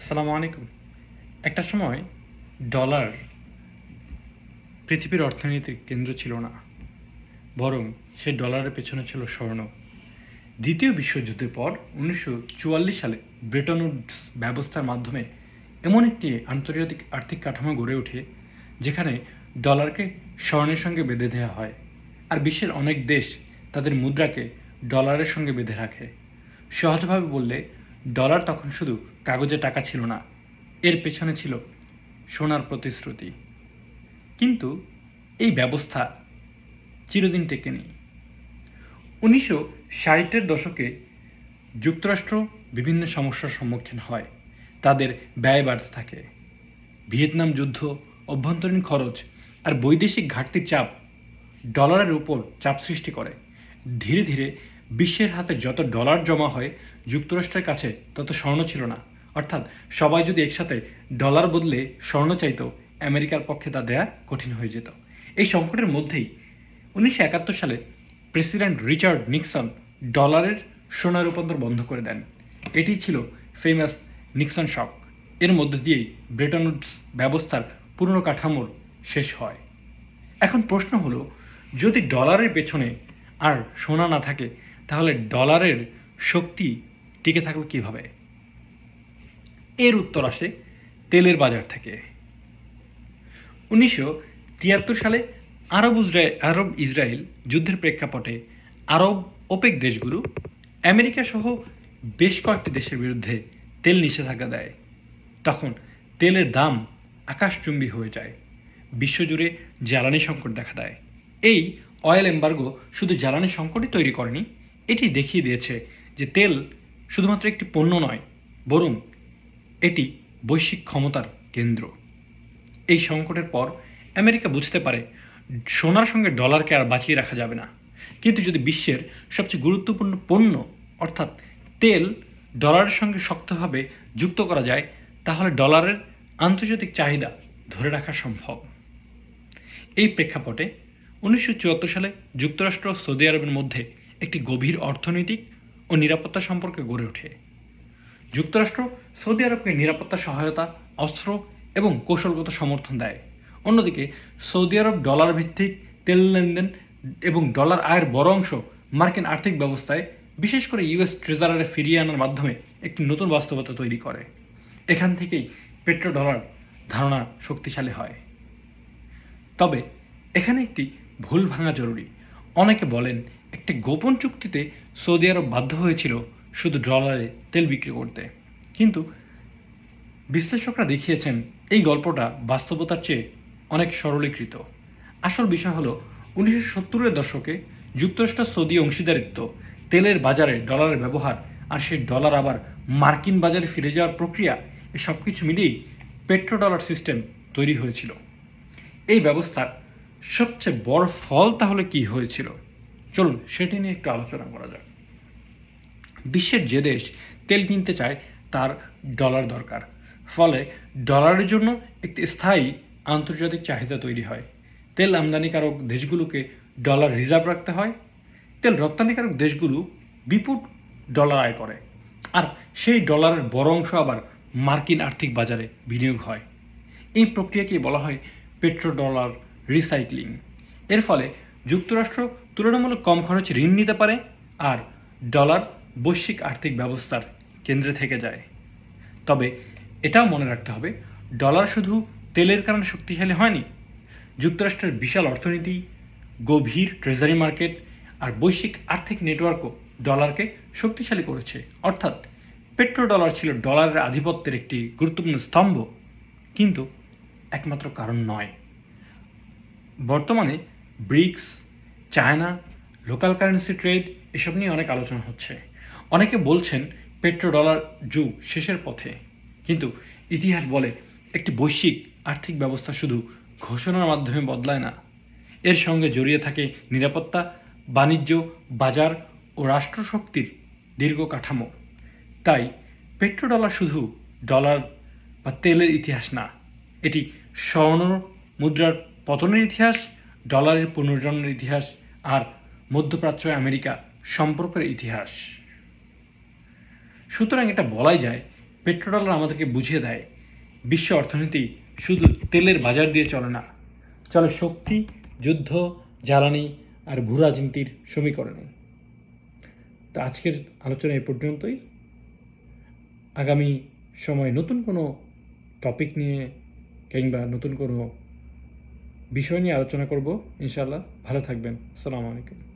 আসসালামু আলাইকুম। একটা সময় ডলার পৃথিবীর অর্থনীতির কেন্দ্র ছিল না, বরং সেই ডলারের পেছনে ছিল স্বর্ণ। দ্বিতীয় বিশ্বযুদ্ধের পর 1944 সালে ব্রেটন উডস ব্যবস্থার মাধ্যমে এমন একটি আন্তর্জাতিক আর্থিক কাঠামো গড়ে ওঠে যেখানে ডলারকে স্বর্ণের সঙ্গে বেঁধে দেওয়া হয়, আর বিশ্বের অনেক দেশ তাদের মুদ্রাকে ডলারের সঙ্গে বেঁধে রাখে। সহজভাবে বললে, ডলার তখন শুধু কাগজে টাকা ছিল না, এর পেছনে ছিল সোনার প্রতিশ্রুতি। কিন্তু এই ব্যবস্থা চিরদিন টেকেনি। 1960-এর দশকে যুক্তরাষ্ট্র বিভিন্ন সমস্যার সম্মুখীন হয়। তাদের ব্যয় বাড়তে থাকে। ভিয়েতনাম যুদ্ধ, অভ্যন্তরীণ খরচ আর বৈদেশিক ঘাটতির চাপ ডলারের উপর চাপ সৃষ্টি করে। ধীরে ধীরে বিশ্বের হাতে যত ডলার জমা হয়, যুক্তরাষ্ট্রের কাছে তত স্বর্ণ ছিল না। অর্থাৎ সবাই যদি একসাথে ডলার বদলে স্বর্ণ চাইতো, আমেরিকার পক্ষে তা দেয়া কঠিন হয়ে যেত। এই সংকটের মধ্যেই 1971 সালে প্রেসিডেন্ট রিচার্ড নিক্সন ডলারের সোনা রূপান্তর বন্ধ করে দেন। এটি ছিল ফেমাস নিক্সন শক। এর মধ্য দিয়েই ব্রেটন উডস ব্যবস্থার পুরনো কাঠামোর শেষ হয়। এখন প্রশ্ন হলো, যদি ডলারের পেছনে আর সোনা না থাকে, তাহলে ডলারের শক্তি টিকে থাকবে কিভাবে? এর উত্তর আসে তেলের বাজার থেকে। 1973 সালে আরব ইসরায়েল যুদ্ধের প্রেক্ষাপটে আরব ওপেক দেশগুলো আমেরিকা সহ বেশ কয়েকটি দেশের বিরুদ্ধে তেল নিষেধাজ্ঞা দেয়। তখন তেলের দাম আকাশচুম্বী হয়ে যায়। বিশ্বজুড়ে জ্বালানি সংকট দেখা দেয়। এই অয়েল এম্বার্গো শুধু জ্বালানি সংকটই তৈরি করেনি, এটি দেখিয়ে দিয়েছে যে তেল শুধুমাত্র একটি পণ্য নয়, বরং এটি বৈশ্বিক ক্ষমতার কেন্দ্র। এই সংকটের পর আমেরিকা বুঝতে পারে সোনার সঙ্গে ডলারকে আর বাঁচিয়ে রাখা যাবে না। কিন্তু যদি বিশ্বের সবচেয়ে গুরুত্বপূর্ণ পণ্য অর্থাৎ তেল ডলারের সঙ্গে শক্তভাবে যুক্ত করা যায়, তাহলে ডলারের আন্তর্জাতিক চাহিদা ধরে রাখা সম্ভব। এই প্রেক্ষাপটে 1974 সালে যুক্তরাষ্ট্র ও সৌদি আরবের মধ্যে একটি গভীর অর্থনৈতিক ও নিরাপত্তা সম্পর্ক গড়ে ওঠে। যুক্তরাষ্ট্র সৌদি আরবকে নিরাপত্তা সহায়তা, অস্ত্র এবং কৌশলগত সমর্থন দেয়। অন্যদিকে সৌদি আরব ডলার ভিত্তিক তেল লেনদেন এবং ডলার আয়ের বড় অংশ মার্কিন আর্থিক ব্যবস্থায়, বিশেষ করে ইউএস ট্রেজারারে ফিরিয়ে আনার মাধ্যমে একটি নতুন বাস্তবতা তৈরি করে। এখান থেকেই পেট্রো ডলার ধারণা শক্তিশালী হয়। তবে এখানে একটি ভুল ভাঙা জরুরি। অনেকে বলেন একটি গোপন চুক্তিতে সৌদি আরব বাধ্য হয়েছিল শুধু ডলারে তেল বিক্রি করতে, কিন্তু বিশ্লেষকরা দেখিয়েছেন এই গল্পটা বাস্তবতার চেয়ে অনেক সরলীকৃত। আসল বিষয় হলো 1970-এর দশকে যুক্তরাষ্ট্র সৌদি অংশীদারিত্ব, তেলের বাজারে ডলারের ব্যবহার, আর সেই ডলার আবার মার্কিন বাজারে ফিরে যাওয়ার প্রক্রিয়া, এই সব কিছু মিলিয়েই পেট্রো ডলার সিস্টেম তৈরি হয়েছিল। এই ব্যবস্থার সবচেয়ে বড় ফল তাহলে কি হয়েছিল? চলুন সেটি নিয়ে একটু আলোচনা করা যাক। বিশ্বের যে দেশ তেল কিনতে চায়, তার ডলার দরকার। ফলে ডলারের জন্য একটি স্থায়ী আন্তর্জাতিক চাহিদা তৈরি হয়। তেল আমদানিকারক দেশগুলোকে ডলার রিজার্ভ রাখতে হয়। তেল রপ্তানিকারক দেশগুলো বিপুল ডলার আয় করে, আর সেই ডলারের বড় অংশ আবার মার্কিন আর্থিক বাজারে বিনিয়োগ হয়। এই প্রক্রিয়াকেই বলা হয় পেট্রো ডলার রিসাইক্লিং। এর ফলে যুক্তরাষ্ট্র তুলনামূলক কম খরচে ঋণ নিতে পারে, আর ডলার বৈশ্বিক আর্থিক ব্যবস্থার কেন্দ্রে থেকে যায়। তবে এটাও মনে রাখতে হবে, ডলার শুধু তেলের কারণে শক্তিশালী হয়নি। যুক্তরাষ্ট্রের বিশাল অর্থনীতি, গভীর ট্রেজারি মার্কেট আর বৈশ্বিক আর্থিক নেটওয়ার্কও ডলারকে শক্তিশালী করেছে। অর্থাৎ পেট্রো ডলার ছিল ডলারের আধিপত্যের একটি গুরুত্বপূর্ণ স্তম্ভ, কিন্তু একমাত্র কারণ নয়। বর্তমানে BRICS, China, local currency trade, এসব নিয়ে অনেক আলোচনা হচ্ছে। অনেকে বলছেন পেট্রো ডলার যুগ শেষের পথে, কিন্তু ইতিহাস বলে একটি বৈশ্বিক আর্থিক ব্যবস্থা শুধু ঘোষণার মাধ্যমে বদলায় না, এর সঙ্গে জড়িয়ে থাকে নিরাপত্তা, বাণিজ্য, বাজার ও রাষ্ট্রশক্তির দীর্ঘ কাঠামো। তাই পেট্রো ডলার শুধু ডলার বা তেলের ইতিহাস না, এটি স্বর্ণ মুদ্রার পতনের ইতিহাস, ডলারের পুনর্জন্মের ইতিহাস, আর মধ্যপ্রাচ্য আমেরিকা সম্পর্কের ইতিহাস। সুতরাং এটা বলাই যায়, পেট্রোডলার আমাদেরকে বুঝিয়ে দেয় বিশ্ব অর্থনীতি শুধু তেলের বাজার দিয়ে চলে না, চলে শক্তি, যুদ্ধ, জ্বালানি আর ভূ রাজনীতির সমীকরণে। তো আজকের আলোচনা এ পর্যন্তই। আগামী সময় নতুন কোনো টপিক নিয়ে কিংবা নতুন কোনো বিষয় নিয়ে আলোচনা করব ইনশাআল্লাহ। ভালো থাকবেন। আসসালামু আলাইকুম।